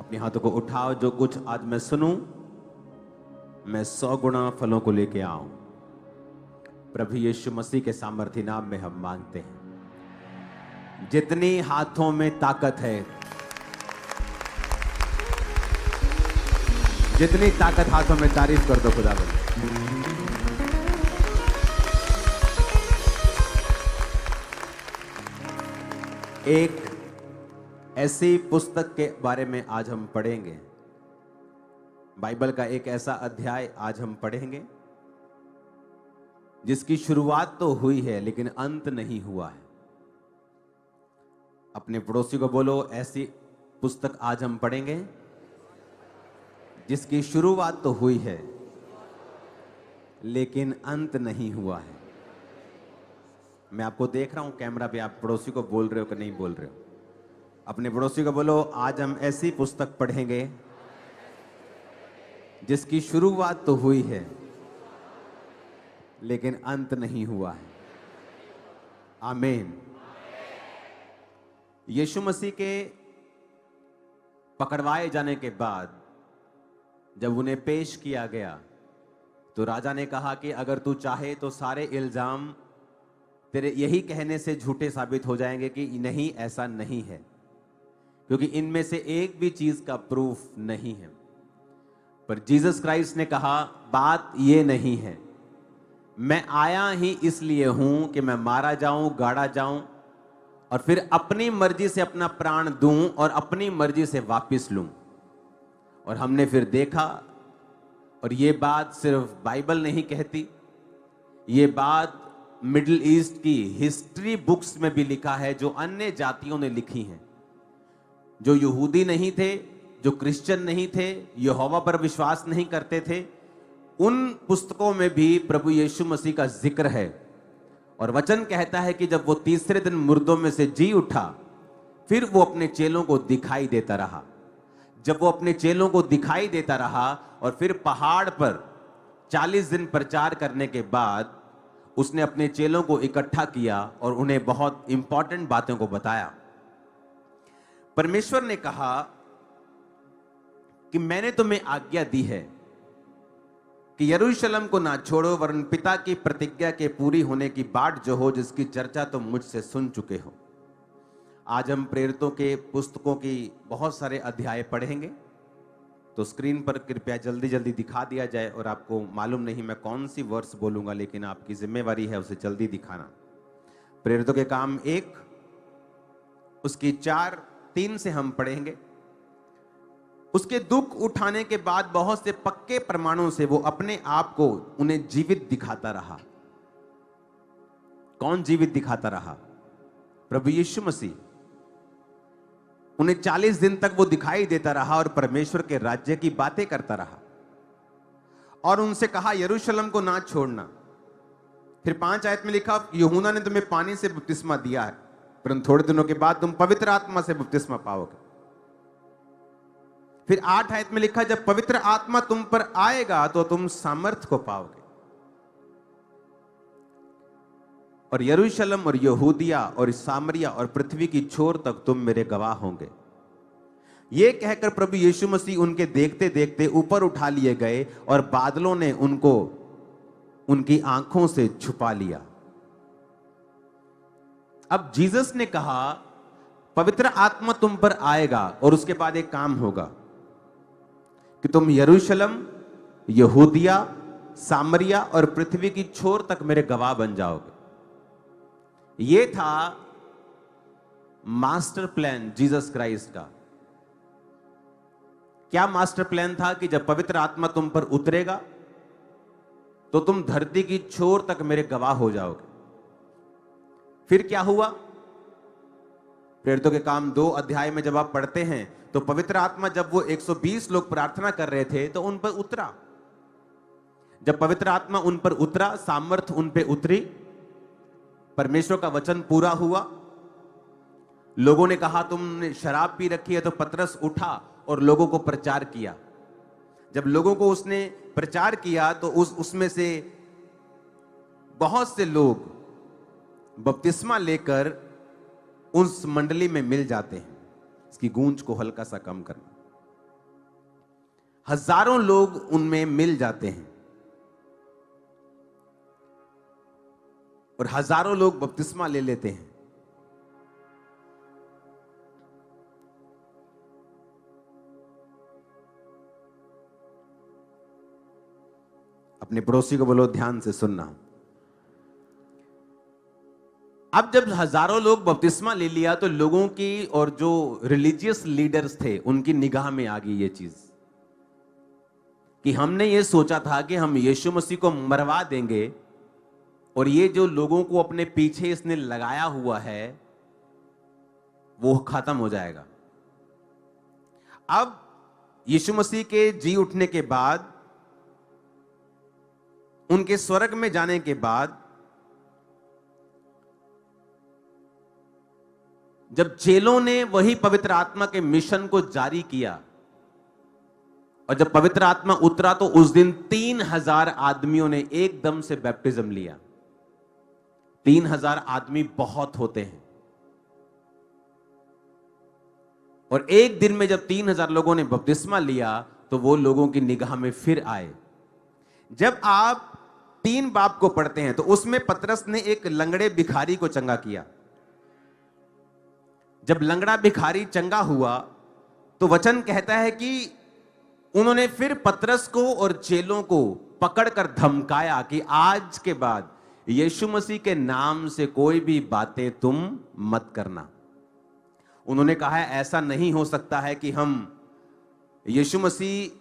अपने हाथों को उठाओ। जो कुछ आज मैं सुनूं, मैं 100 गुना फलों को लेके आऊं। प्रभु यीशु मसीह के सामर्थ्य नाम में हम मांगते हैं। जितनी हाथों में ताकत है, जितनी ताकत हाथों में, तारीफ कर दो खुदा बंद। एक ऐसी पुस्तक के बारे में आज हम पढ़ेंगे, बाइबल का एक ऐसा अध्याय आज हम पढ़ेंगे जिसकी शुरुआत तो हुई है लेकिन अंत नहीं हुआ है। अपने पड़ोसी को बोलो, ऐसी पुस्तक आज हम पढ़ेंगे जिसकी शुरुआत तो हुई है लेकिन अंत नहीं हुआ है। मैं आपको देख रहा हूं कैमरा पे, आप पड़ोसी को बोल रहे हो कि नहीं बोल रहे हो? अपने पड़ोसी को बोलो, आज हम ऐसी पुस्तक पढ़ेंगे जिसकी शुरुआत तो हुई है लेकिन अंत नहीं हुआ है। आमीन। यीशु मसीह के पकड़वाए जाने के बाद जब उन्हें पेश किया गया तो राजा ने कहा कि अगर तू चाहे तो सारे इल्जाम तेरे यही कहने से झूठे साबित हो जाएंगे कि नहीं, ऐसा नहीं है, क्योंकि इनमें से एक भी चीज का प्रूफ नहीं है। पर जीसस क्राइस्ट ने कहा, बात ये नहीं है, मैं आया ही इसलिए हूं कि मैं मारा जाऊं, गाड़ा जाऊं और फिर अपनी मर्जी से अपना प्राण दूं और अपनी मर्जी से वापस लूं। और हमने फिर देखा, और ये बात सिर्फ बाइबल नहीं कहती, ये बात मिडिल ईस्ट की हिस्ट्री बुक्स में भी लिखा है, जो अन्य जातियों ने लिखी हैं, जो यहूदी नहीं थे, जो क्रिश्चियन नहीं थे, यहोवा पर विश्वास नहीं करते थे, उन पुस्तकों में भी प्रभु यीशु मसीह का जिक्र है। और वचन कहता है कि जब वो तीसरे दिन मुर्दों में से जी उठा, फिर वो अपने चेलों को दिखाई देता रहा। जब वो अपने चेलों को दिखाई देता रहा और फिर पहाड़ पर 40 दिन प्रचार करने के बाद उसने अपने चेलों को इकट्ठा किया और उन्हें बहुत इंपॉर्टेंट बातों को बताया। परमेश्वर ने कहा कि मैंने तुम्हें आज्ञा दी है कि यरूशलेम को ना छोड़ो, वरन पिता की प्रतिज्ञा के पूरी होने की बाट जो हो, जिसकी चर्चा तुम मुझसे सुन चुके हो। आज हम प्रेरितों के पुस्तकों की बहुत सारे अध्याय पढ़ेंगे, तो स्क्रीन पर कृपया जल्दी जल्दी दिखा दिया जाए। और आपको मालूम नहीं मैं कौन सी वर्स बोलूंगा, लेकिन आपकी जिम्मेवारी है उसे जल्दी दिखाना। प्रेरितों के काम 1 उसकी 4:3 से हम पढ़ेंगे। उसके दुख उठाने के बाद बहुत से पक्के प्रमाणों से वो अपने आप को उन्हें जीवित दिखाता रहा। कौन जीवित दिखाता रहा? प्रभु यीशु मसीह। उन्हें 40 दिन तक वो दिखाई देता रहा और परमेश्वर के राज्य की बातें करता रहा। और उनसे कहा, यरूशलेम को ना छोड़ना। फिर 5 आयत में लिखा, यूहन्ना ने तुम्हें पानी से बपतिस्मा दिया है, परंतु थोड़े दिनों के बाद तुम पवित्र आत्मा से बपतिस्मा पाओगे। फिर 8 आयत में लिखा, जब पवित्र आत्मा तुम पर आएगा तो तुम सामर्थ को पाओगे और यरूशलेम और यहूदिया और सामरिया और पृथ्वी की छोर तक तुम मेरे गवाह होंगे। यह कहकर प्रभु यीशु मसीह उनके देखते देखते ऊपर उठा लिए गए और बादलों ने उनको उनकी आंखों से छुपा लिया। अब जीसस ने कहा, पवित्र आत्मा तुम पर आएगा और उसके बाद एक काम होगा कि तुम यरूशलेम, यहूदिया, सामरिया और पृथ्वी की छोर तक मेरे गवाह बन जाओगे। यह था मास्टर प्लान जीसस क्राइस्ट का। क्या मास्टर प्लान था? कि जब पवित्र आत्मा तुम पर उतरेगा तो तुम धरती की छोर तक मेरे गवाह हो जाओगे। फिर क्या हुआ? प्रेरितों के काम 2 अध्याय में जब आप पढ़ते हैं तो पवित्र आत्मा, जब वो 120 लोग प्रार्थना कर रहे थे तो उन पर उतरा। जब पवित्र आत्मा उन पर उतरा, सामर्थ उन पर उतरी, परमेश्वर का वचन पूरा हुआ। लोगों ने कहा तुमने शराब पी रखी है, तो पतरस उठा और लोगों को प्रचार किया। जब लोगों को उसने प्रचार किया तो उसमें से बहुत से लोग बपतिस्मा लेकर उस मंडली में मिल जाते हैं। इसकी गूंज को हल्का सा कम करना। हजारों लोग उनमें मिल जाते हैं और हजारों लोग बपतिस्मा ले लेते हैं। अपने पड़ोसी को बोलो ध्यान से सुनना। अब जब हजारों लोग बपतिस्मा ले लिया तो लोगों की और जो रिलीजियस लीडर्स थे उनकी निगाह में आ गई ये चीज कि हमने ये सोचा था कि हम यीशु मसीह को मरवा देंगे और ये जो लोगों को अपने पीछे इसने लगाया हुआ है वो खत्म हो जाएगा। अब यीशु मसीह के जी उठने के बाद, उनके स्वर्ग में जाने के बाद, जब चेलों ने वही पवित्र आत्मा के मिशन को जारी किया और जब पवित्र आत्मा उतरा तो उस दिन 3000 आदमियों ने एकदम से बैप्टिज्म लिया। 3000 आदमी बहुत होते हैं और एक दिन में जब 3000 लोगों ने बपतिस्मा लिया तो वो लोगों की निगाह में फिर आए। जब आप 3 बाब को पढ़ते हैं तो उसमें पतरस ने एक लंगड़े भिखारी को चंगा किया। जब लंगड़ा भिखारी चंगा हुआ तो वचन कहता है कि उन्होंने फिर पतरस को और चेलों को पकड़कर धमकाया कि आज के बाद यीशु मसीह के नाम से कोई भी बातें तुम मत करना। उन्होंने कहा है ऐसा नहीं हो सकता है कि हम यीशु मसीह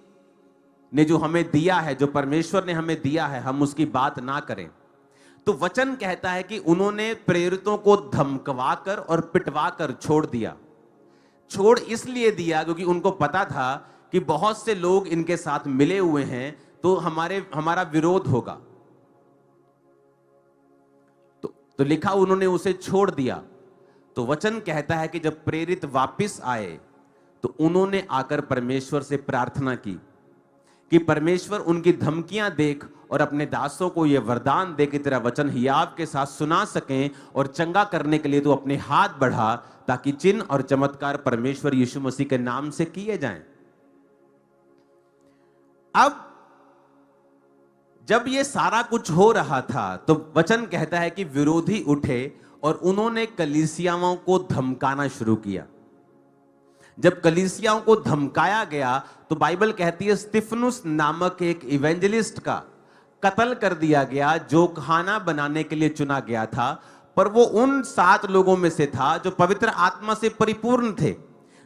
ने जो हमें दिया है, जो परमेश्वर ने हमें दिया है, हम उसकी बात ना करें। तो वचन कहता है कि उन्होंने प्रेरितों को धमकवाकर और पिटवाकर छोड़ दिया। छोड़ इसलिए दिया क्योंकि उनको पता था कि बहुत से लोग इनके साथ मिले हुए हैं तो हमारा विरोध होगा। तो लिखा उन्होंने उसे छोड़ दिया। तो वचन कहता है कि जब प्रेरित वापस आए तो उन्होंने आकर परमेश्वर से प्रार्थना की कि परमेश्वर उनकी धमकियां देख और अपने दासों को यह वरदान दे कि तेरा वचन हियाव के साथ सुना सकें और चंगा करने के लिए तो अपने हाथ बढ़ा ताकि चिन्ह और चमत्कार परमेश्वर यीशु मसीह के नाम से किए जाएं। अब जब ये सारा कुछ हो रहा था तो वचन कहता है कि विरोधी उठे और उन्होंने कलीसियाओं को धमकाना शुरू किया। जब कलीसियाओं को धमकाया गया तो बाइबल कहती है स्तिफनुस नामक एक इवेंजलिस्ट का कत्ल कर दिया गया जो खाना बनाने के लिए चुना गया था, पर वो उन 7 लोगों में से था जो पवित्र आत्मा से परिपूर्ण थे,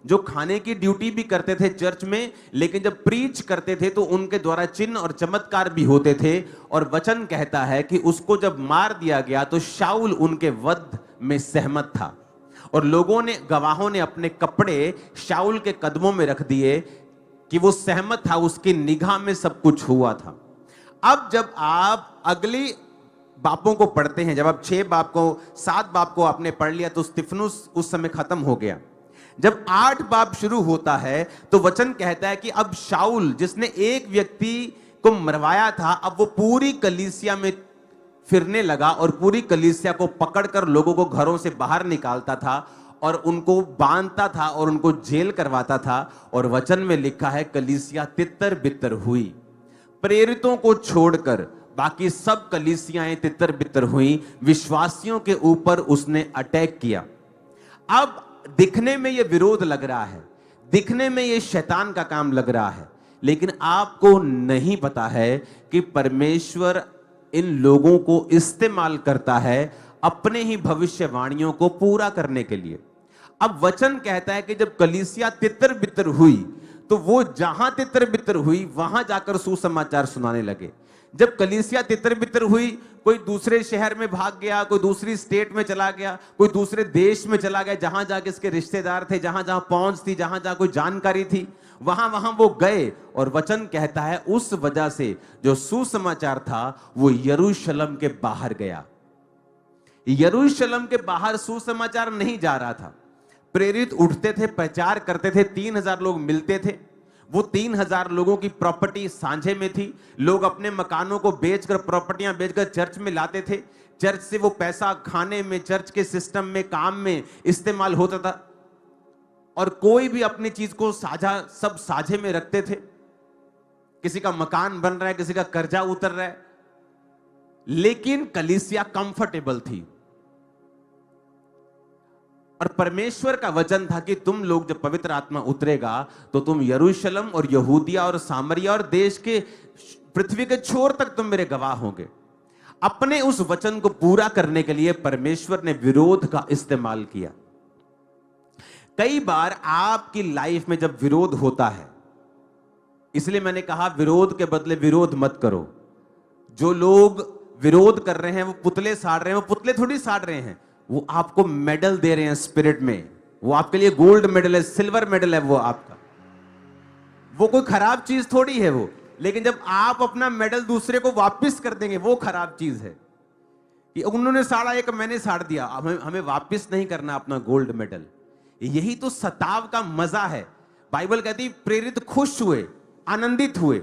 जो खाने की ड्यूटी भी करते थे चर्च में, लेकिन जब प्रीच करते थे तो उनके द्वारा चिन्ह और चमत्कार भी होते थे। और वचन कहता है कि उसको जब मार दिया गया तो शाऊल उनके वध में सहमत था और लोगों ने, गवाहों ने अपने कपड़े शाऊल के कदमों में रख दिए कि वो सहमत था, उसकी निगाह में सब कुछ हुआ था। अब जब आप अगली बापों को पढ़ते हैं, जब आप 6 बाप को 7 बाप को आपने पढ़ लिया तो स्तिफनुस उस समय खत्म हो गया। जब 8 बाप शुरू होता है तो वचन कहता है कि अब शाऊल जिसने एक व्यक्ति को मरवाया था, अब वो पूरी कलीसिया में फिरने लगा और पूरी कलीसिया को पकड़कर लोगों को घरों से बाहर निकालता था और उनको बांधता था और उनको जेल करवाता था। और वचन में लिखा है कलीसिया तितर बितर हुई। प्रेरितों को छोड़कर बाकी सब कलीसियाएं तितर बितर हुई। विश्वासियों के ऊपर उसने अटैक किया। अब दिखने में यह विरोध लग रहा है, दिखने में यह शैतान का काम लग रहा है, लेकिन आपको नहीं पता है कि परमेश्वर इन लोगों को इस्तेमाल करता है अपने ही भविष्यवाणियों को पूरा करने के लिए। अब वचन कहता है कि जब कलीसिया तितर बितर हुई तो वो जहां तितर बितर हुई वहां जाकर सुसमाचार सुनाने लगे। जब कलीसिया तितर बितर हुई, कोई दूसरे शहर में भाग गया, कोई दूसरी स्टेट में चला गया, कोई दूसरे देश में चला गया, जहां जाके इसके रिश्तेदार थे, जहां जहां पहुंच थी, जहां जहां कोई जानकारी थी, वहां वहां वो गए। और वचन कहता है उस वजह से जो सुसमाचार था वो यरूशलेम के बाहर गया। यरूशलेम के बाहर सुसमाचार नहीं जा रहा था। प्रेरित उठते थे, प्रचार करते थे, 3000 लोग मिलते थे। वो 3000 लोगों की प्रॉपर्टी सांझे में थी। लोग अपने मकानों को बेचकर, प्रॉपर्टियां बेचकर चर्च में लाते थे। चर्च से वो पैसा खाने में, चर्च के सिस्टम में, काम में इस्तेमाल होता था और कोई भी अपनी चीज को साझा, सब साझे में रखते थे। किसी का मकान बन रहा है, किसी का कर्जा उतर रहा है, लेकिन कलीसिया कंफर्टेबल थी। और परमेश्वर का वचन था कि तुम लोग जब पवित्र आत्मा उतरेगा तो तुम यरूशलेम और यहूदिया और सामरिया और देश के पृथ्वी के छोर तक तुम मेरे गवाह होंगे। अपने उस वचन को पूरा करने के लिए परमेश्वर ने विरोध का इस्तेमाल किया। कई बार आपकी लाइफ में जब विरोध होता है, इसलिए मैंने कहा विरोध के बदले विरोध मत करो। जो लोग विरोध कर रहे हैं वो पुतले साड़ रहे हैं, वो पुतले थोड़ी साड़ रहे हैं, वो आपको मेडल दे रहे हैं स्पिरिट में। वो आपके लिए गोल्ड मेडल है, सिल्वर मेडल है वो आपका। वो कोई खराब चीज थोड़ी है वो। लेकिन जब आप अपना मेडल दूसरे को वापस कर देंगे, वो खराब चीज है। कि उन्होंने साड़ा एक मैंने साड़ दिया, हमें वापस नहीं करना अपना गोल्ड मेडल। यही तो सताव का मजा है। बाइबल कहती प्रेरित खुश हुए, आनंदित हुए।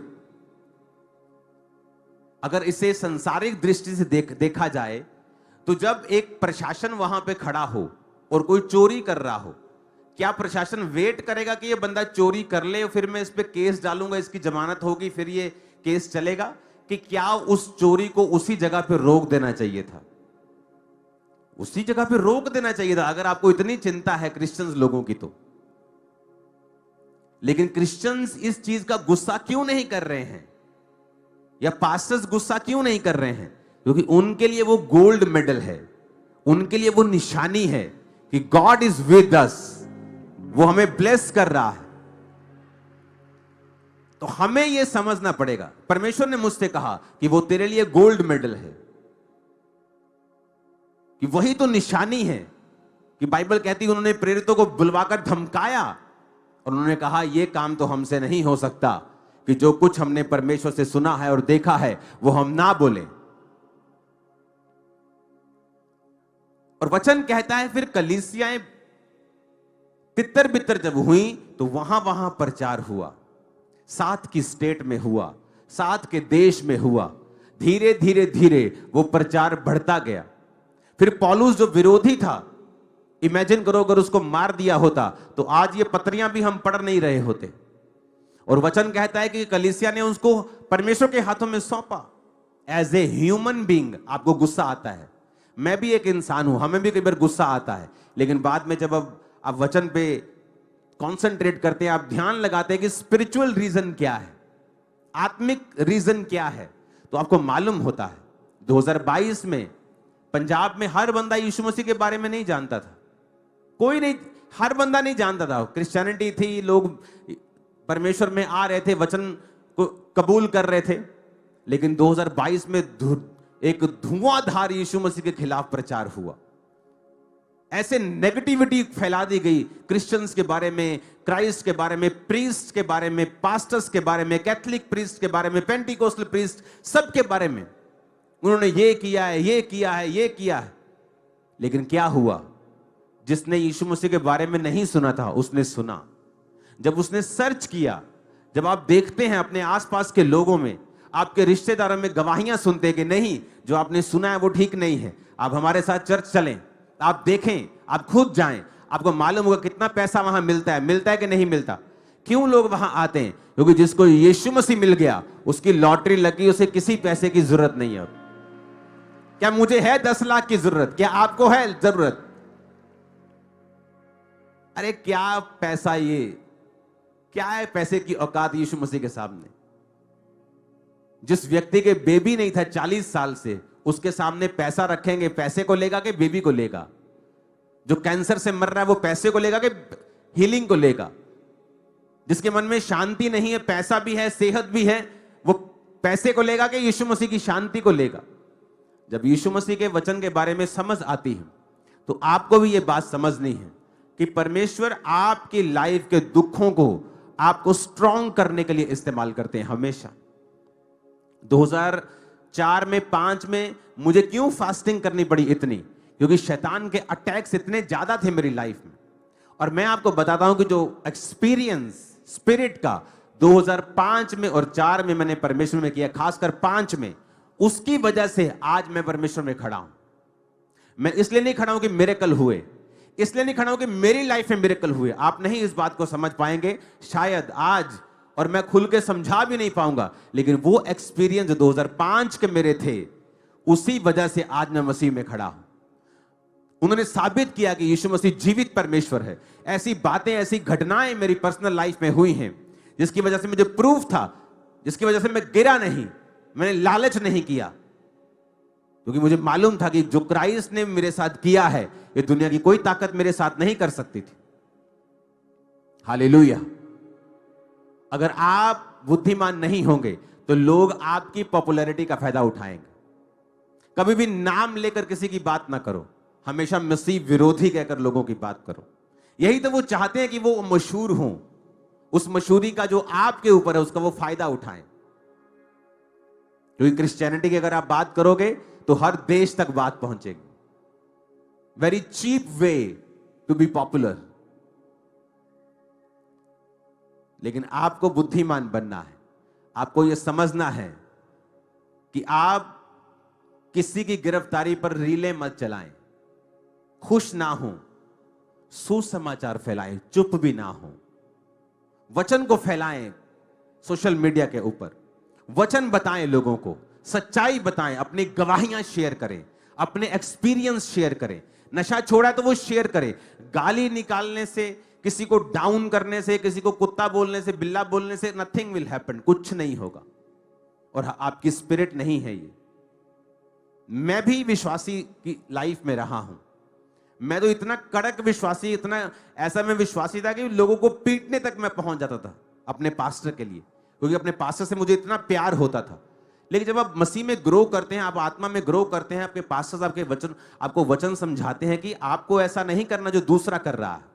अगर इसे संसारिक दृष्टि से देखा जाए तो जब एक प्रशासन वहां पे खड़ा हो और कोई चोरी कर रहा हो, क्या प्रशासन वेट करेगा कि ये बंदा चोरी कर ले फिर मैं इस पे केस डालूंगा, इसकी जमानत होगी, फिर ये केस चलेगा? कि क्या उस चोरी को उसी जगह पे रोक देना चाहिए था? उसी जगह पे रोक देना चाहिए था, अगर आपको इतनी चिंता है क्रिश्चियंस लोगों की तो। लेकिन क्रिश्चियंस इस चीज का गुस्सा क्यों नहीं कर रहे हैं, या पास्टर्स गुस्सा क्यों नहीं कर रहे हैं? क्योंकि उनके लिए वो गोल्ड मेडल है, उनके लिए वो निशानी है कि गॉड इज विद अस, वो हमें ब्लेस कर रहा है। तो हमें यह समझना पड़ेगा। परमेश्वर ने मुझसे कहा कि वो तेरे लिए गोल्ड मेडल है, कि वही तो निशानी है। कि बाइबल कहती है उन्होंने प्रेरितों को बुलवाकर धमकाया और उन्होंने कहा यह काम तो हमसे नहीं हो सकता कि जो कुछ हमने परमेश्वर से सुना है और देखा है वो हम ना बोले। और वचन कहता है फिर कलीसियाएं तितर बितर जब हुई तो वहां वहां प्रचार हुआ, 7 की स्टेट में हुआ, 7 के देश में हुआ। धीरे धीरे धीरे वो प्रचार बढ़ता गया। फिर पौलुस जो विरोधी था, इमेजिन करो अगर उसको मार दिया होता तो आज ये पत्रियां भी हम पढ़ नहीं रहे होते। और वचन कहता है कि कलीसिया ने उसको परमेश्वर के हाथों में सौंपा। एज ए ह्यूमन बीइंग आपको गुस्सा आता है, मैं भी एक इंसान हूं, हमें भी कई बार गुस्सा आता है। लेकिन बाद में जब अब आप वचन पे कंसंट्रेट करते हैं, आप ध्यान लगाते हैं कि स्पिरिचुअल रीजन क्या है, आत्मिक रीजन क्या है, तो आपको मालूम होता है। 2022 में पंजाब में हर बंदा यीशु मसीह के बारे में नहीं जानता था। कोई नहीं, हर बंदा नहीं जानता था। क्रिश्चियनिटी थी, लोग परमेश्वर में आ रहे थे, वचन को कबूल कर रहे थे। लेकिन 2022 में एक धुआंधार यीशु मसीह के खिलाफ प्रचार हुआ। ऐसे नेगेटिविटी फैला दी गई क्रिश्चियंस के बारे में, क्राइस्ट के बारे में, प्रीस्ट के बारे में, पास्टर्स के बारे में, कैथोलिक प्रीस्ट के बारे में, पेंटिकोस्टल प्रीस्ट, सब के बारे में उन्होंने ये किया है, ये किया है, ये किया है। लेकिन क्या हुआ? जिसने यीशु मसीह के बारे में नहीं सुना था उसने सुना। जब उसने सर्च किया, जब आप देखते हैं अपने आसपास के लोगों में, आपके रिश्तेदारों में गवाहियां सुनते हैं कि नहीं, जो आपने सुना है वो ठीक नहीं है, आप हमारे साथ चर्च चलें, आप देखें, आप खुद जाएं, आपको मालूम होगा कितना पैसा वहां मिलता है कि नहीं मिलता। क्यों लोग वहां आते हैं? क्योंकि जिसको यीशु मसीह मिल गया, उसकी लॉटरी लगी, उसे किसी पैसे की जरूरत नहीं है। क्या मुझे है 10 लाख की जरूरत? क्या आपको है जरूरत? अरे क्या पैसा, ये क्या है पैसे की औकात यीशु मसीह के सामने? जिस व्यक्ति के बेबी नहीं था 40 साल से, उसके सामने पैसा रखेंगे, पैसे को लेगा कि बेबी को लेगा? जो कैंसर से मर रहा है वो पैसे को लेगा कि हीलिंग को लेगा? जिसके मन में शांति नहीं है, पैसा भी है, सेहत भी है, वो पैसे को लेगा कि यीशु मसीह की शांति को लेगा? जब यीशु मसीह के वचन के बारे में समझ आती है तो आपको भी यह बात समझनी है कि परमेश्वर आपकी लाइफ के दुखों को आपको स्ट्रॉन्ग करने के लिए इस्तेमाल करते हैं हमेशा। 2004 में 5 में मुझे क्यों फास्टिंग करनी पड़ी इतनी? क्योंकि शैतान के अटैक्स इतने ज्यादा थे मेरी लाइफ में। और मैं आपको बताता हूं कि जो एक्सपीरियंस स्पिरिट का 2005 में और 4 में मैंने परमेश्वर में किया, खासकर 5 में, उसकी वजह से आज मैं परमेश्वर में खड़ा हूं। मैं इसलिए नहीं खड़ा हूं कि मिरेकल हुए, इसलिए नहीं खड़ा हूं कि मेरी लाइफ में मिरेकल हुए। आप नहीं इस बात को समझ पाएंगे शायद आज और मैं खुल के समझा भी नहीं पाऊंगा, लेकिन वो एक्सपीरियंस जो 2005 के मेरे थे, उसी वजह से आज मैं मसीह में खड़ा हूं। उन्होंने साबित किया कि यीशु मसीह जीवित परमेश्वर है। ऐसी बातें, ऐसी घटनाएं मेरी पर्सनल लाइफ में हुई हैं जिसकी वजह से मुझे प्रूफ था, जिसकी वजह से मैं गिरा नहीं, मैंने लालच नहीं किया, क्योंकि मुझे मालूम था कि जो क्राइस्ट ने मेरे साथ किया है, ये दुनिया की कोई ताकत मेरे साथ नहीं कर सकती थी। हालेलुया। अगर आप बुद्धिमान नहीं होंगे तो लोग आपकी पॉपुलैरिटी का फायदा उठाएंगे। कभी भी नाम लेकर किसी की बात ना करो, हमेशा मसीह विरोधी कहकर लोगों की बात करो। यही तो वो चाहते हैं कि वो मशहूर हों, उस मशहूरी का जो आपके ऊपर है उसका वो फायदा उठाएं। क्योंकि क्रिश्चियनिटी की अगर आप बात करोगे तो हर देश तक बात पहुंचेगी। Very cheap way to be popular. लेकिन आपको बुद्धिमान बनना है, आपको यह समझना है कि आप किसी की गिरफ्तारी पर रीले मत चलाएं, खुश ना हो, सुसमाचार फैलाएं, चुप भी ना हो, वचन को फैलाएं सोशल मीडिया के ऊपर, वचन बताएं लोगों को, सच्चाई बताएं, अपनी गवाहियां शेयर करें, अपने एक्सपीरियंस शेयर करें। नशा छोड़ा तो वो शेयर करें। गाली निकालने से, किसी को डाउन करने से, किसी को कुत्ता बोलने से, बिल्ला बोलने से नथिंग विल हैपन, कुछ नहीं होगा। और आपकी स्पिरिट नहीं है ये। मैं भी विश्वासी की लाइफ में रहा हूं। मैं तो इतना कड़क विश्वासी, इतना ऐसा मैं विश्वासी था कि लोगों को पीटने तक मैं पहुंच जाता था अपने पास्टर के लिए, क्योंकि अपने पास्टर से मुझे इतना प्यार होता था। लेकिन जब आप मसीह में ग्रो करते हैं, आप आत्मा में ग्रो करते हैं, आपके पास्टर्स आपको वचन समझाते हैं कि आपको ऐसा नहीं करना जो दूसरा कर रहा है।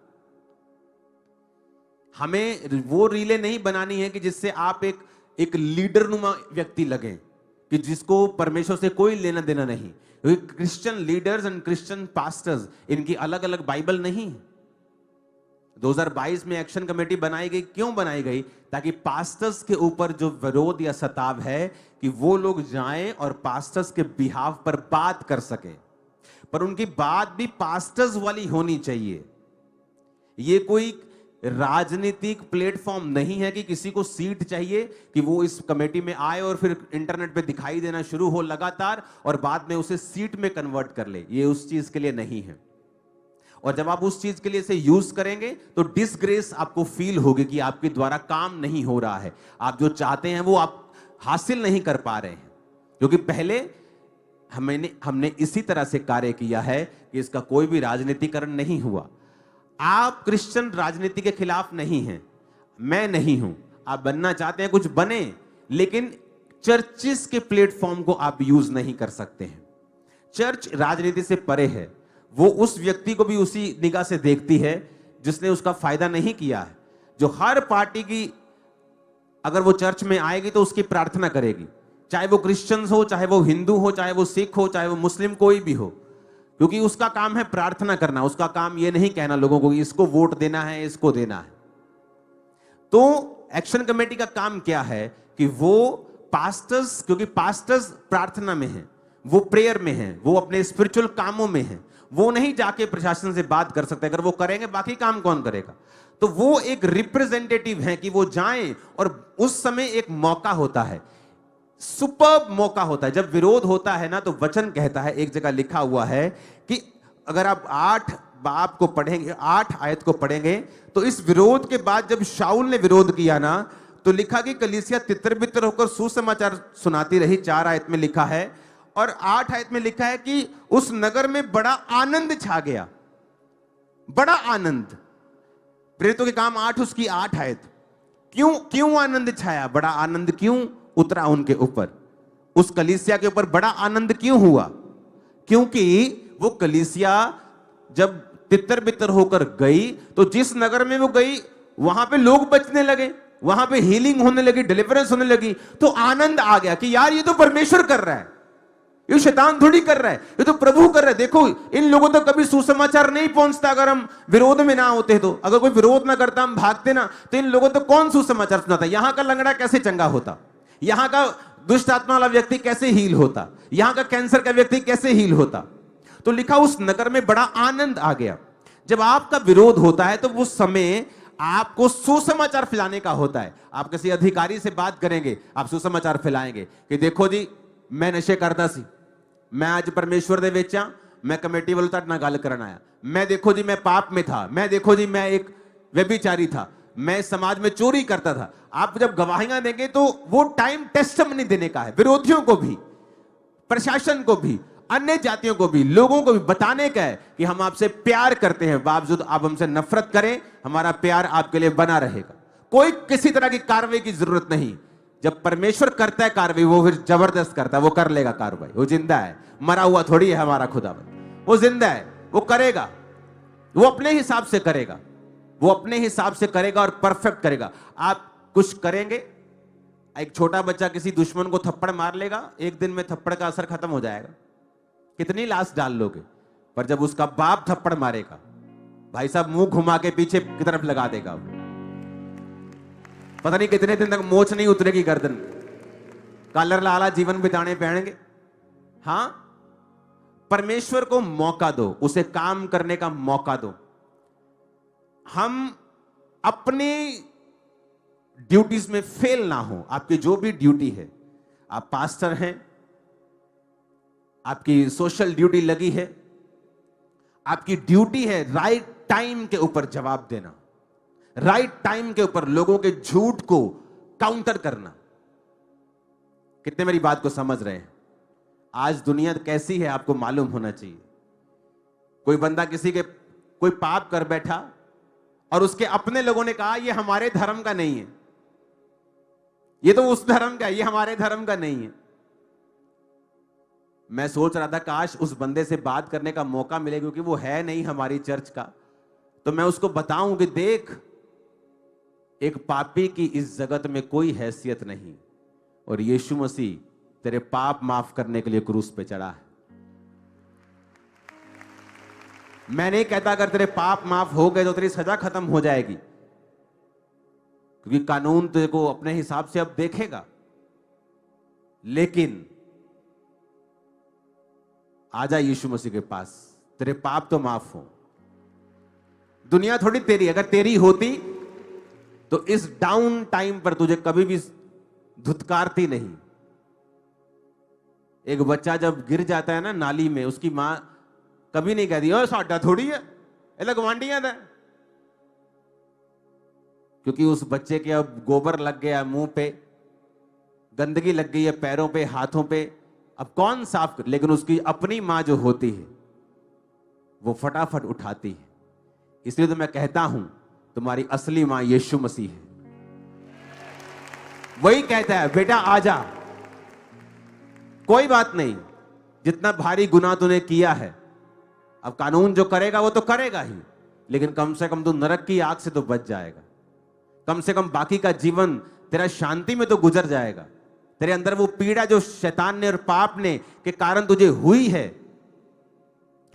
हमें वो रीले नहीं बनानी है कि जिससे आप एक लीडर नुमा व्यक्ति लगे, कि जिसको परमेश्वर से कोई लेना देना नहीं। Christian leaders and Christian pastors, इनकी अलग अलग बाइबल नहीं। 2022 में एक्शन कमेटी बनाई गई। क्यों बनाई गई? ताकि पास्टर्स के ऊपर जो विरोध या सताव है, कि वो लोग जाएं और पास्टर्स के बिहाफ पर बात कर सके, पर उनकी बात भी पास्टर्स वाली होनी चाहिए। ये कोई राजनीतिक प्लेटफॉर्म नहीं है कि किसी को सीट चाहिए कि वो इस कमेटी में आए और फिर इंटरनेट पे दिखाई देना शुरू हो लगातार और बाद में उसे सीट में कन्वर्ट कर ले। ये उस चीज के लिए नहीं है। और जब आप उस चीज के लिए इसे यूज करेंगे तो डिसग्रेस आपको फील होगी कि आपके द्वारा काम नहीं हो रहा है, आप जो चाहते हैं वो आप हासिल नहीं कर पा रहे हैं। क्योंकि पहले हमने इसी तरह से कार्य किया है कि इसका कोई भी राजनीतिकरण नहीं हुआ। आप क्रिश्चियन राजनीति के खिलाफ नहीं हैं, मैं नहीं हूं। आप बनना चाहते हैं कुछ बने, लेकिन चर्चिस के प्लेटफॉर्म को आप यूज नहीं कर सकते हैं। चर्च राजनीति से परे है। वो उस व्यक्ति को भी उसी निगाह से देखती है जिसने उसका फायदा नहीं किया है। जो हर पार्टी की अगर वो चर्च में आएगी तो उसकी प्रार्थना करेगी, चाहे वो क्रिश्चियंस हो, चाहे वो हिंदू हो, चाहे वो सिख हो, चाहे वो मुस्लिम, कोई भी हो, क्योंकि उसका काम है प्रार्थना करना। उसका काम ये नहीं कहना लोगों को कि इसको वोट देना है, इसको देना है। तो एक्शन कमेटी का काम क्या है कि वो पास्टर्स, क्योंकि पास्टर्स प्रार्थना में हैं, वो प्रेयर में हैं, वो अपने स्पिरिचुअल कामों में हैं, वो नहीं जाके प्रशासन से बात कर सकते। अगर वो करेंगे बाकी काम कौन करेगा? तो वो एक रिप्रेजेंटेटिव हैं कि वो जाएं, और उस समय एक मौका होता है, सुपर्ब मौका होता है। जब विरोध होता है ना, तो वचन कहता है, एक जगह लिखा हुआ है कि अगर आप 8 बाब को पढ़ेंगे, 8 आयत को पढ़ेंगे, तो इस विरोध के बाद जब शाऊल ने विरोध किया ना, तो लिखा कि कलीसिया तितर बितर होकर सुसमाचार सुनाती रही। 4 आयत में लिखा है, और 8 आयत में लिखा है कि उस नगर में बड़ा आनंद छा गया। बड़ा आनंद। प्रेरितों के काम 8 उसकी 8 आयत। क्यों आनंद छाया? बड़ा आनंद क्यों उतरा उनके ऊपर? उस कलीसिया के ऊपर बड़ा आनंद क्यों हुआ? क्योंकि वो कलीसिया जब तितर बितर होकर गई, तो जिस नगर में वो गई वहां पे लोग बचने लगे, वहां पे हीलिंग होने लगी, डिलीवरेंस होने लगी। तो आनंद आ गया कि यार ये तो परमेश्वर कर रहा है, ये शैतान थोड़ी कर रहा है, ये तो प्रभु कर रहा है। देखो इन लोगों तक कभी सुसमाचार नहीं पहुंचता अगर हम विरोध में ना होते। तो अगर कोई विरोध ना करता, हम भागते ना, तो इन लोगों तक कौन सुसमाचार सुनाता? यहां का लंगड़ा कैसे चंगा होता? यहां का दुष्ट आत्मा वाला व्यक्ति कैसे हील होता? यहां का कैंसर का व्यक्ति कैसे हील होता? तो लिखा उस नगर में बड़ा आनंद आ गया। जब आपका विरोध होता है तो उस समय आपको सुसमाचार फैलाने का होता है। आप किसी अधिकारी से बात करेंगे, आप सुसमाचार फैलाएंगे कि देखो जी मैं नशे करता सी, मैं आज परमेश्वर दे विच आ, मैं कमेटी वालों तक ना गल करन आया, मैं देखो जी मैं पाप में था, मैं देखो जी मैं एक व्यभिचारी था, मैं समाज में चोरी करता था। आप जब गवाहियां देंगे तो वो टाइम टेस्टिमनी देने का है, विरोधियों को भी, प्रशासन को भी, अन्य जातियों को भी, लोगों को भी बताने का है कि हम आपसे प्यार करते हैं, बावजूद आप हमसे नफरत करें, हमारा प्यार आपके लिए बना रहेगा। कोई किसी तरह की कार्रवाई की जरूरत नहीं। जब परमेश्वर करता है कार्रवाई, वो फिर जबरदस्त करता है, वो कर लेगा कार्रवाई। वो जिंदा है, मरा हुआ थोड़ी है हमारा खुदावंद, वो जिंदा है, वो करेगा, वो अपने हिसाब से करेगा, वो अपने हिसाब से करेगा और परफेक्ट करेगा। आप कुछ करेंगे, एक छोटा बच्चा किसी दुश्मन को थप्पड़ मार लेगा, एक दिन में थप्पड़ का असर खत्म हो जाएगा, कितनी लाश डाल लोगे। पर जब उसका बाप थप्पड़ मारेगा, भाई साहब मुंह घुमा के पीछे की तरफ लगा देगा, पता नहीं कितने दिन तक मोच नहीं उतरेगी गर्दन, कलर लाला जीवन बिताने पड़ेंगे। हां, परमेश्वर को मौका दो, उसे काम करने का मौका दो। हम अपनी ड्यूटीज में फेल ना हो। आपकी जो भी ड्यूटी है, आप पास्टर हैं, आपकी सोशल ड्यूटी लगी है, आपकी ड्यूटी है राइट टाइम के ऊपर जवाब देना, राइट टाइम के ऊपर लोगों के झूठ को काउंटर करना। कितने मेरी बात को समझ रहे हैं? आज दुनिया कैसी है आपको मालूम होना चाहिए। कोई बंदा किसी के कोई पाप कर बैठा और उसके अपने लोगों ने कहा ये हमारे धर्म का नहीं है, ये तो उस धर्म का है, ये हमारे धर्म का नहीं है। मैं सोच रहा था काश उस बंदे से बात करने का मौका मिले, क्योंकि वो है नहीं हमारी चर्च का, तो मैं उसको बताऊं कि देख, एक पापी की इस जगत में कोई हैसियत नहीं, और यीशु मसीह तेरे पाप माफ करने के लिए क्रूस पे चढ़ा है। मैं नहीं कहता अगर तेरे पाप माफ हो गए तो तेरी सजा खत्म हो जाएगी, क्योंकि कानून तुझे को अपने हिसाब से अब देखेगा, लेकिन आजा यीशु मसीह के पास, तेरे पाप तो माफ हो। दुनिया थोड़ी तेरी, अगर तेरी होती तो इस डाउन टाइम पर तुझे कभी भी धुतकारती नहीं। एक बच्चा जब गिर जाता है ना नाली में, उसकी मां कभी नहीं कहती ओ साडा थोड़ी है, ये लगवांडियां दा, क्योंकि उस बच्चे के अब गोबर लग गया मुंह पे, गंदगी लग गई है पैरों पे, हाथों पे, अब कौन साफ कर। लेकिन उसकी अपनी मां जो होती है वो फटाफट उठाती है। इसलिए तो मैं कहता हूं तुम्हारी असली मां यीशु मसीह है। वही कहता है बेटा आजा, कोई बात नहीं, जितना भारी गुनाह तूने किया है, अब कानून जो करेगा वो तो करेगा ही, लेकिन कम से कम तू नरक की आग से तो बच जाएगा। कम से कम बाकी का जीवन तेरा शांति में तो गुजर जाएगा। तेरे अंदर वो पीड़ा जो शैतान ने और पाप ने के कारण तुझे हुई है,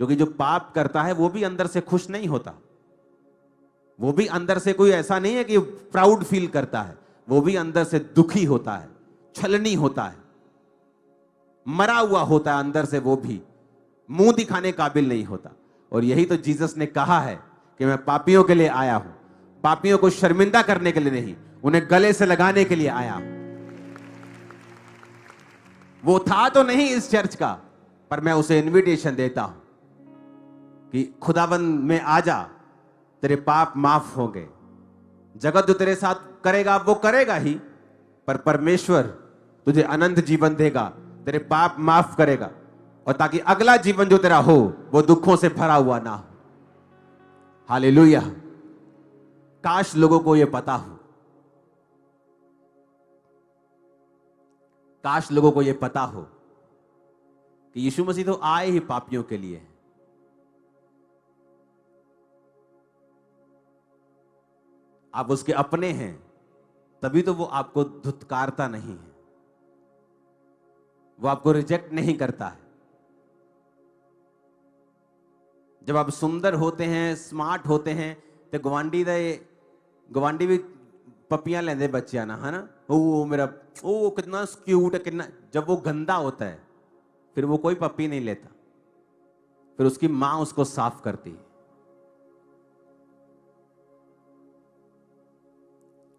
क्योंकि जो पाप करता है वो भी अंदर से खुश नहीं होता, वो भी अंदर से कोई ऐसा नहीं है कि प्राउड फील करता है, वो भी अंदर से दुखी होता है, छलनी होता है, मरा हुआ होता है अंदर से, वो भी मुंह दिखाने काबिल नहीं होता। और यही तो जीसस ने कहा है कि मैं पापियों के लिए आया हूं, पापियों को शर्मिंदा करने के लिए नहीं, उन्हें गले से लगाने के लिए आया हूं। वो था तो नहीं इस चर्च का, पर मैं उसे इनविटेशन देता हूं कि खुदावंद में आजा, तेरे पाप माफ होंगे। जगत जो तेरे साथ करेगा वो करेगा ही, पर परमेश्वर तुझे अनंत जीवन देगा, तेरे पाप माफ करेगा, और ताकि अगला जीवन जो तेरा हो वो दुखों से भरा हुआ ना हो। हालेलुया। काश लोगों को यह पता हो, काश लोगों को यह पता हो कि यीशु मसीह तो आए ही पापियों के लिए। आप उसके अपने हैं, तभी तो वो आपको धुतकारता नहीं है, वो आपको रिजेक्ट नहीं करता है। जब आप सुंदर होते हैं, स्मार्ट होते हैं, तो गवांडी भी पपियां लेंदे बच्चियां ना, है ना, ओ मेरा ओ कितना क्यूट है कितना। जब वो गंदा होता है फिर वो कोई पपी नहीं लेता, फिर उसकी मां उसको साफ करती है।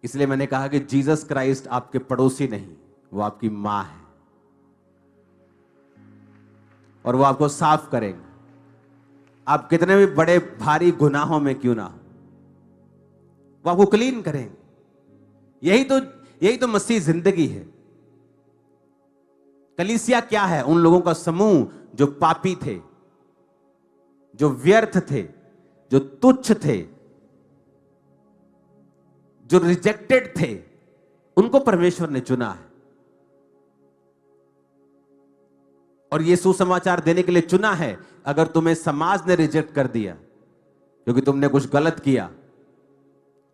इसलिए मैंने कहा कि जीसस क्राइस्ट आपके पड़ोसी नहीं, वो आपकी मां है और वो आपको साफ करेंगे। आप कितने भी बड़े भारी गुनाहों में क्यों ना हो, वो आपको क्लीन करेंगे। यही तो मसीह जिंदगी है। कलीसिया क्या है? उन लोगों का समूह जो पापी थे, जो व्यर्थ थे, जो तुच्छ थे, जो रिजेक्टेड थे, उनको परमेश्वर ने चुना है और यह सुसमाचार देने के लिए चुना है। अगर तुम्हें समाज ने रिजेक्ट कर दिया क्योंकि तुमने कुछ गलत किया,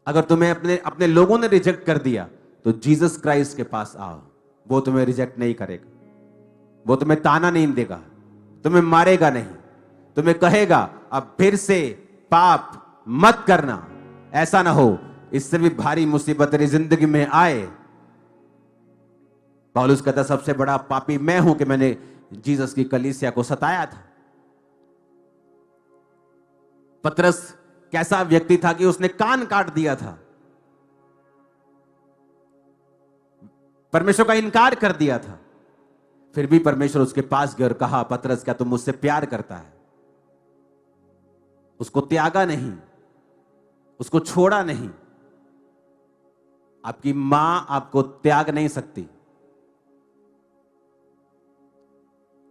अगर तुम्हें अपने लोगों ने रिजेक्ट कर दिया, तो जीसस क्राइस्ट के पास आओ। वो तुम्हें रिजेक्ट नहीं करेगा, वो तुम्हें ताना नहीं देगा, तुम्हें मारेगा नहीं, तुम्हें कहेगा अब फिर से पाप मत करना। ऐसा ना हो इससे भी भारी मुसीबत तेरी जिंदगी में आए। पौलुस कहता सबसे बड़ा पापी मैं हूं कि मैंने जीसस की कलीसिया को सताया था। पतरस कैसा व्यक्ति था कि उसने कान काट दिया था, परमेश्वर का इनकार कर दिया था, फिर भी परमेश्वर उसके पास गया और कहा पतरस क्या तुम मुझसे प्यार करता है? उसको त्यागा नहीं, उसको छोड़ा नहीं। आपकी मां आपको त्याग नहीं सकती,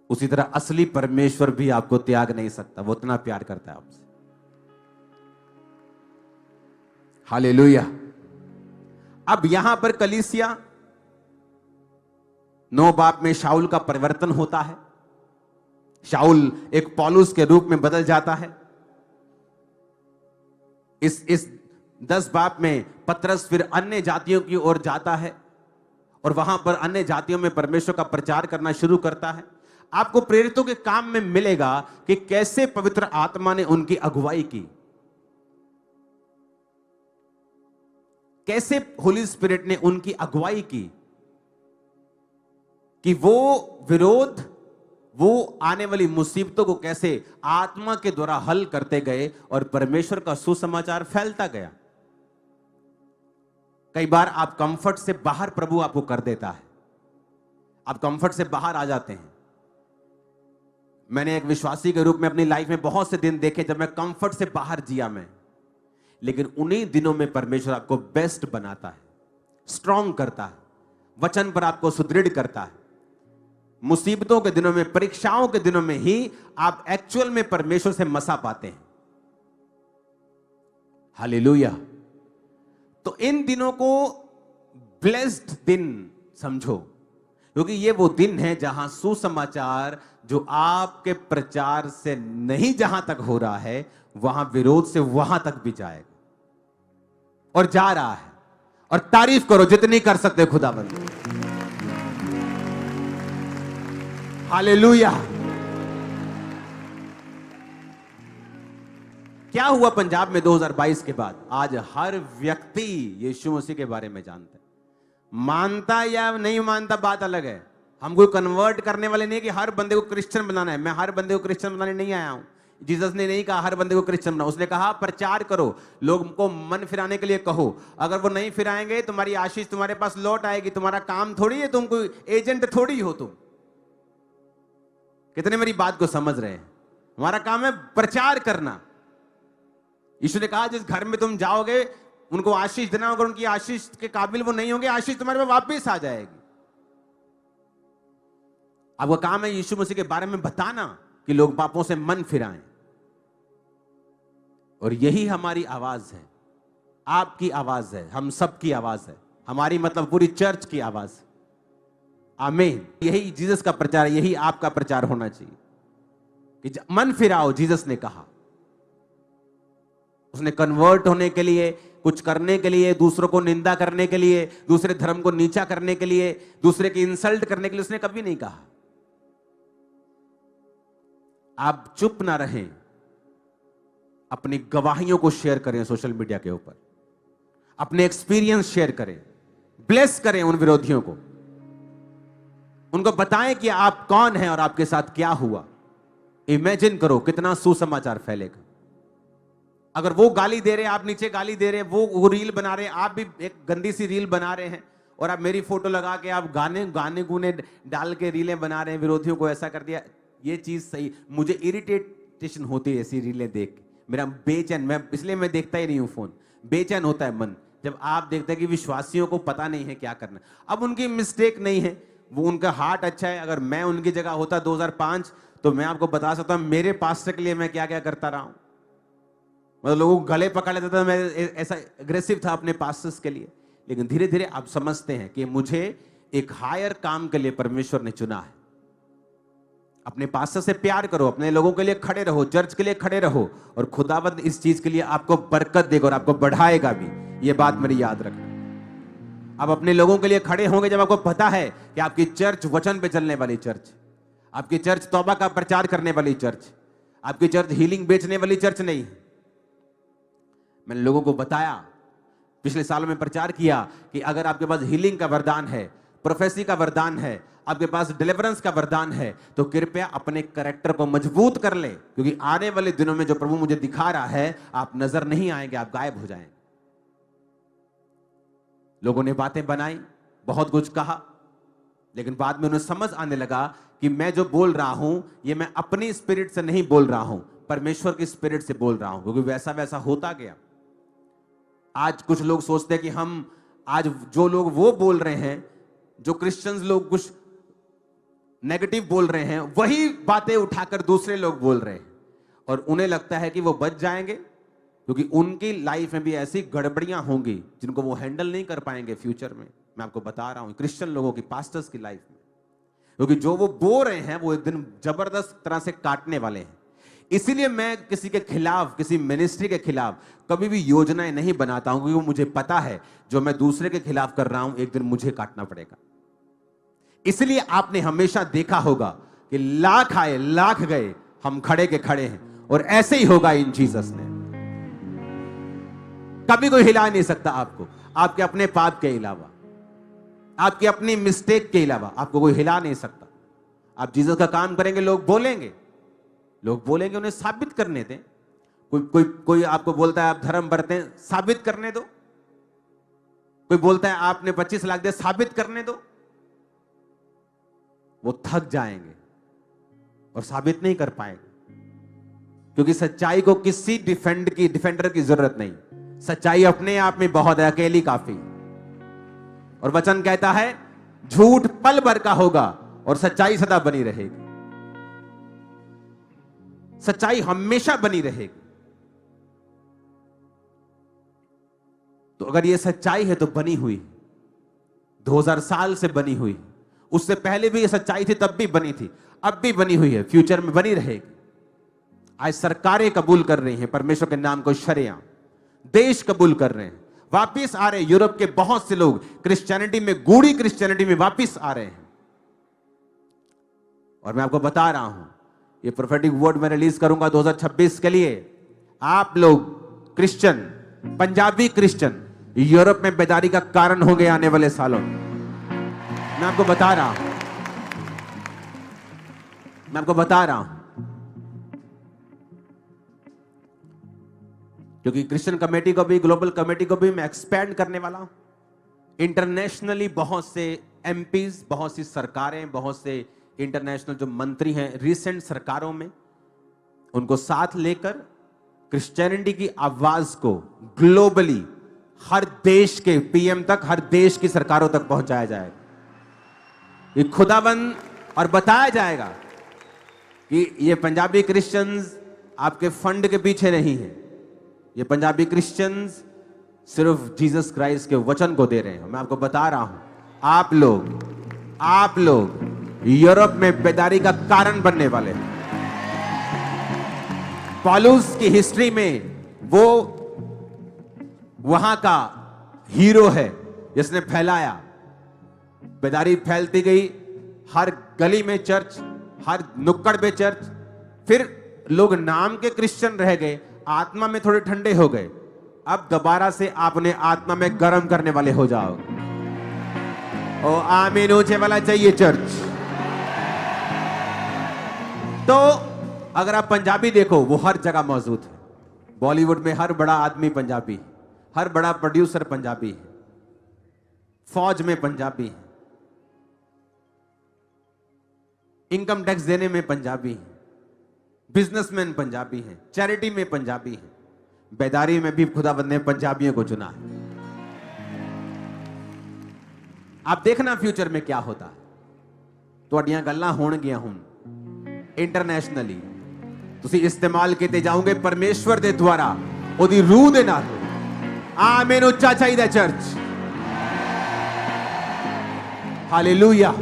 उसी तरह असली परमेश्वर भी आपको त्याग नहीं सकता। वो इतना प्यार करता है आपसे। हालेलुया। अब यहां पर कलीसिया 9 बाप में शाऊल का परिवर्तन होता है। शाऊल एक पौलुस के रूप में बदल जाता है। इस 10 बाप में पतरस फिर अन्य जातियों की ओर जाता है और वहां पर अन्य जातियों में परमेश्वर का प्रचार करना शुरू करता है। आपको प्रेरितों के काम में मिलेगा कि कैसे पवित्र आत्मा ने उनकी अगुवाई की, कैसे होली स्पिरिट ने उनकी अगुवाई की, कि वो विरोध, वो आने वाली मुसीबतों को कैसे आत्मा के द्वारा हल करते गए और परमेश्वर का सुसमाचार फैलता गया। कई बार आप कंफर्ट से बाहर प्रभु आपको कर देता है, आप कंफर्ट से बाहर आ जाते हैं। मैंने एक विश्वासी के रूप में अपनी लाइफ में बहुत से दिन देखे जब मैं कंफर्ट से बाहर जिया मैं, लेकिन उन्हीं दिनों में परमेश्वर आपको बेस्ट बनाता है, स्ट्रांग करता है, वचन पर आपको सुदृढ़ करता है। मुसीबतों के दिनों में, परीक्षाओं के दिनों में ही आप एक्चुअल में परमेश्वर से मसा पाते हैं। हालेलुया। तो इन दिनों को ब्लेस्ड दिन समझो, क्योंकि ये वो दिन है जहां सुसमाचार जो आपके प्रचार से नहीं जहां तक हो रहा है, वहां विरोध से वहां तक भी जाएगा और जा रहा है। और तारीफ करो जितनी कर सकते खुदाबंद। हालेलुया। क्या हुआ पंजाब में 2022 के बाद? आज हर व्यक्ति यीशु मसीह के बारे में जानता है। मानता या नहीं मानता बात अलग है। हम कोई कन्वर्ट करने वाले नहीं कि हर बंदे को क्रिश्चियन बनाना है। मैं हर बंदे को क्रिश्चियन बनाने नहीं आया हूं। जीसस ने नहीं कहा हर बंदे को क्रिश्चियन बनाओ, उसने कहा प्रचार करो, लोगों को मन फिराने के लिए कहो। अगर वो नहीं फिराएंगे तुम्हारी आशीष तुम्हारे पास लौट आएगी। तुम्हारा काम थोड़ी है, तुम कोई एजेंट थोड़ी हो तुम। कितने मेरी बात को समझ रहे हैं? हमारा काम है प्रचार करना। यीशु ने कहा जिस घर में तुम जाओगे उनको आशीष देना, अगर उनकी आशीष के काबिल वो नहीं होंगे, आशीष तुम्हारे पास वापस आ जाएगी। आपका काम है यीशु मसीह के बारे में बताना कि लोग पापों से मन फिराएं। और यही हमारी आवाज है, आपकी आवाज है, हम सब की आवाज है। हमारी मतलब पूरी चर्च की आवाज है। आमीन। यही जीसस का प्रचार, यही आपका प्रचार होना चाहिए कि मन फिराओ। जीसस ने कहा, उसने कन्वर्ट होने के लिए, कुछ करने के लिए, दूसरों को निंदा करने के लिए, दूसरे धर्म को नीचा करने के लिए, दूसरे की इंसल्ट करने के लिए उसने कभी नहीं कहा। आप चुप ना रहें, अपनी गवाहियों को शेयर करें सोशल मीडिया के ऊपर, अपने एक्सपीरियंस शेयर करें, ब्लेस करें उन विरोधियों को, उनको बताएं कि आप कौन हैं और आपके साथ क्या हुआ। इमेजिन करो कितना सुसमाचार फैलेगा। अगर वो गाली दे रहे हैं, आप नीचे गाली दे रहे हैं, वो रील बना रहे हैं, आप भी एक गंदी सी रील बना रहे हैं, और आप मेरी फोटो लगा के आप गाने गुने डाल के रीलें बना रहे हैं, विरोधियों को ऐसा कर दिया, ये चीज सही, मुझे इरिटेशन होती है ऐसी रीलें देख के। मेरा बेचैन, मैं इसलिए मैं देखता ही नहीं हूं फोन, बेचैन होता है मन जब आप देखते हैं कि विश्वासियों को पता नहीं है क्या करना। अब उनकी मिस्टेक नहीं है, वो उनका हार्ट अच्छा है। अगर मैं उनकी जगह होता 2005, तो मैं आपको बता सकता हूं मेरे पास्टर के लिए मैं क्या क्या करता रहा हूं। मतलब लोगों को गले पकड़ लेता था, मैं ऐसा एग्रेसिव था अपने पास्टर्स के लिए। लेकिन धीरे धीरे आप समझते हैं कि मुझे एक हायर काम के लिए परमेश्वर ने चुना है। अपने पास्टर से प्यार करो, अपने लोगों के लिए खड़े रहो, चर्च के लिए खड़े रहो, और खुदावंद इस चीज के लिए आपको बरकत देगा और आपको बढ़ाएगा भी। ये बात मेरी याद रखना। आप अपने लोगों के लिए खड़े होंगे जब आपको पता है कि आपकी चर्च वचन पे चलने वाली चर्च, आपकी चर्च तौबा का प्रचार करने वाली चर्च, आपकी चर्च हीलिंग बेचने वाली चर्च नहीं। मैंने लोगों को बताया, पिछले सालों में प्रचार किया कि अगर आपके पास हीलिंग का वरदान है, प्रोफेसी का वरदान है, आपके पास डिलीवरेंस का वरदान है, तो कृपया अपने कैरेक्टर को मजबूत कर ले, क्योंकि आने वाले दिनों में जो प्रभु मुझे दिखा रहा है, आप नजर नहीं आएंगे, आप गायब हो जाएंगे। लोगों ने बातें बनाई, बहुत कुछ कहा, लेकिन बाद में उन्हें समझ आने लगा कि मैं जो बोल रहा हूं ये मैं अपनी स्पिरिट से नहीं बोल रहा हूं, परमेश्वर की स्पिरिट से बोल रहा हूं। क्योंकि वैसा वैसा होता गया। आज कुछ लोग सोचते हैं कि हम आज जो लोग वो बोल रहे हैं, जो क्रिश्चियंस लोग कुछ नेगेटिव बोल रहे हैं, वही बातें उठाकर दूसरे लोग बोल रहे हैं, और उन्हें लगता है कि वो बच जाएंगे, क्योंकि उनकी लाइफ में भी ऐसी गड़बड़ियां होंगी जिनको वो हैंडल नहीं कर पाएंगे फ्यूचर में। मैं आपको बता रहा हूं, क्रिश्चियन लोगों की, पास्टर्स की लाइफ में, क्योंकि जो वो बोल रहे हैं वो एक दिन जबरदस्त तरह से काटने वाले हैं। इसीलिए मैं किसी के खिलाफ, किसी मिनिस्ट्री के खिलाफ कभी भी योजनाएं नहीं बनाता हूं, क्योंकि मुझे पता है जो मैं दूसरे के खिलाफ कर रहा हूं एक दिन मुझे काटना पड़ेगा। इसलिए आपने हमेशा देखा होगा कि लाख आए लाख गए, हम खड़े के खड़े हैं, और ऐसे ही होगा इन जीसस ने। कभी कोई हिला नहीं सकता आपको, आपके अपने पाप के अलावा, आपकी अपनी मिस्टेक के अलावा आपको कोई हिला नहीं सकता। आप जीसस का काम करेंगे, लोग बोलेंगे, उन्हें साबित करने दें। कोई आपको बोलता है आप धर्म बरतें, साबित करने दो। कोई बोलता है आपने 25 लाख दिया, साबित करने दो। वो थक जाएंगे और साबित नहीं कर पाएंगे, क्योंकि सच्चाई को किसी डिफेंडर की जरूरत नहीं। सच्चाई अपने आप में बहुत है, अकेली काफी। और वचन कहता है झूठ पल भर का होगा और सच्चाई सदा बनी रहेगी। सच्चाई हमेशा बनी रहेगी। तो अगर ये सच्चाई है तो बनी हुई, 2000 साल से बनी हुई, उससे पहले भी ये सच्चाई थी, तब भी बनी थी, अब भी बनी हुई है, फ्यूचर में बनी रहेगी। आज सरकारें कबूल कर रही हैं परमेश्वर के नाम को शरिया, देश कबूल कर रहे हैं, वापिस आ रहे हैं। यूरोप के बहुत से लोग क्रिश्चियनिटी में, गूढ़ी क्रिश्चियनिटी में वापिस आ रहे हैं। और मैं आपको बता रहा हूं, ये प्रोफेटिक वर्ड मैं रिलीज करूंगा 2026 के लिए। आप लोग क्रिश्चियन, पंजाबी क्रिश्चियन, यूरोप में बेदारी का कारण होंगे आने वाले सालों में। मैं आपको बता रहा हूं, क्योंकि क्रिश्चियन कमेटी को भी, ग्लोबल कमेटी को भी मैं एक्सपैंड करने वाला हूं। इंटरनेशनली बहुत से एमपीज, बहुत सी सरकारें, बहुत से इंटरनेशनल जो मंत्री हैं रिसेंट सरकारों में, उनको साथ लेकर क्रिश्चियनिटी की आवाज को ग्लोबली हर देश के पीएम तक, हर देश की सरकारों तक पहुंचाया जाएगा। ये खुदाबंद और बताया जाएगा कि ये पंजाबी क्रिश्चियंस आपके फंड के पीछे नहीं है। ये पंजाबी क्रिश्चियंस सिर्फ जीसस क्राइस्ट के वचन को दे रहे हैं। मैं आपको बता रहा हूं, आप लोग यूरोप में बेदारी का कारण बनने वाले हैं। पौलुस की हिस्ट्री में वो वहां का हीरो है जिसने फैलाया, बेदारी फैलती गई, हर गली में चर्च, हर नुक्कड़ पे चर्च। फिर लोग नाम के क्रिश्चियन रह गए, आत्मा में थोड़े ठंडे हो गए। अब दोबारा से आपने आत्मा में गर्म करने वाले हो जाओगे। ओ आमीन ऊंचे वाला चाहिए चर्च। तो अगर आप पंजाबी देखो, वो हर जगह मौजूद है। बॉलीवुड में हर बड़ा आदमी पंजाबी है, हर बड़ा प्रोड्यूसर पंजाबी है, फौज में पंजाबी है, इनकम टैक्स देने में पंजाबी है, बिजनेसमैन पंजाबी है, चैरिटी में पंजाबी है, बेदारी में भी खुदावंद ने पंजाबियों को चुना है। आप देखना फ्यूचर में क्या होता है। ਤੁਹਾਡੀਆਂ ਗੱਲਾਂ ਹੋਣਗੀਆਂ ਹੁਣ ਇੰਟਰਨੈਸ਼ਨਲੀ, ਤੁਸੀਂ ਇਸਤੇਮਾਲ ਕੀਤੇ ਜਾਓਗੇ ਪਰਮੇਸ਼ਵਰ ਦੇ ਦੁਆਰਾ, ਉਹਦੀ ਰੂਹ ਦੇ ਨਾਲ। ਆਮੀਨ। ਉੱਚਾ ਚਾਹੀਦਾ ਚਰਚ। ਹਾਲੇਲੂਇਆ।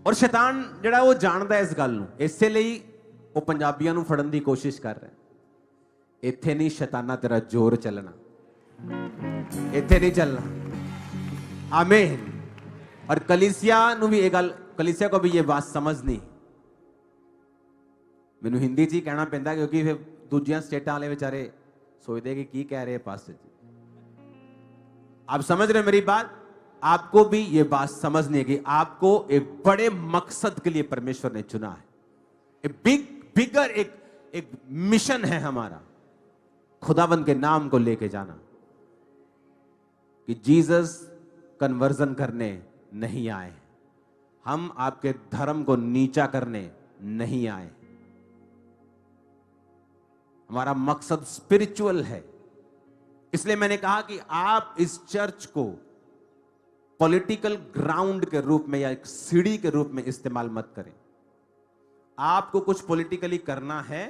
ਔਰ ਸ਼ੈਤਾਨ ਜਿਹੜਾ ਉਹ ਜਾਣਦਾ ਇਸ ਗੱਲ ਨੂੰ, ਇਸੇ ਲਈ ਉਹ ਪੰਜਾਬੀਆਂ ਨੂੰ ਫੜਨ ਦੀ ਕੋਸ਼ਿਸ਼ ਕਰ ਰਿਹਾ। ਇੱਥੇ ਨਹੀਂ ਸ਼ੈਤਾਨਾ ਤੇਰਾ ਜ਼ੋਰ ਚੱਲਣਾ, ਇੱਥੇ ਨਹੀਂ ਚੱਲਣਾ। आमीन। और कलीसिया ਨੂੰ ਵੀ ਇਹ ਗੱਲ, कलीसिया को भी ये बात समझनी। ਮੈਨੂੰ ਹਿੰਦੀ 'ਚ ਹੀ ਕਹਿਣਾ ਪੈਂਦਾ ਕਿਉਂਕਿ ਫਿਰ ਦੂਜੀਆਂ ਸਟੇਟਾਂ ਵਾਲੇ ਵਿਚਾਰੇ सोचते कि ਕੀ कह रहे पास्टर जी। आप समझ रहे मेरी बात? आपको भी ये बात समझनी है कि आपको एक बड़े मकसद के लिए परमेश्वर ने चुना है। बिगर एक मिशन है हमारा, खुदावंद के नाम को लेके जाना। कि जीसस कन्वर्जन करने नहीं आए, हम आपके धर्म को नीचा करने नहीं आए। हमारा मकसद स्पिरिचुअल है। इसलिए मैंने कहा कि आप इस चर्च को पॉलिटिकल ग्राउंड के रूप में या एक सीढ़ी के रूप में इस्तेमाल मत करें। आपको कुछ पॉलिटिकली करना है,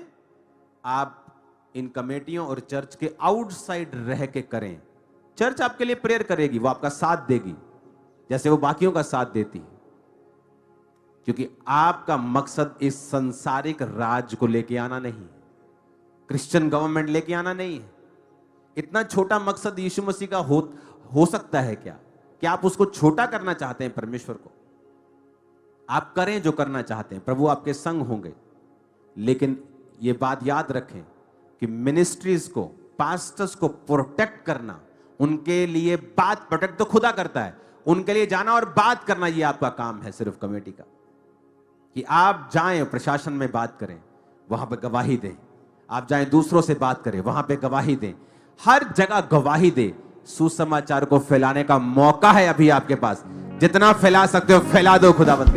आप इन कमेटियों और चर्च के आउटसाइड रह के करें। चर्च आपके लिए प्रेयर करेगी, वो आपका साथ देगी जैसे वो बाकियों का साथ देती है, क्योंकि आपका मकसद इस सांसारिक राज को लेके आना नहीं है, क्रिश्चियन गवर्नमेंट लेके आना नहीं है। इतना छोटा मकसद यीशु मसीह का हो सकता है क्या? क्या आप उसको छोटा करना चाहते हैं परमेश्वर को? आप करें जो करना चाहते हैं, प्रभु आपके संग होंगे। लेकिन यह बात याद रखें कि मिनिस्ट्रीज को, पास्टर्स को प्रोटेक्ट करना, उनके लिए बात, प्रोटेक्ट तो खुदा करता है, उनके लिए जाना और बात करना ये आपका काम है सिर्फ कमेटी का। कि आप जाएं प्रशासन में बात करें, वहां पे गवाही दें। आप जाएं दूसरों से बात करें, वहां पे गवाही दें। हर जगह गवाही दें। सुसमाचार को फैलाने का मौका है अभी आपके पास। जितना फैला सकते हो फैला दो खुदावंद के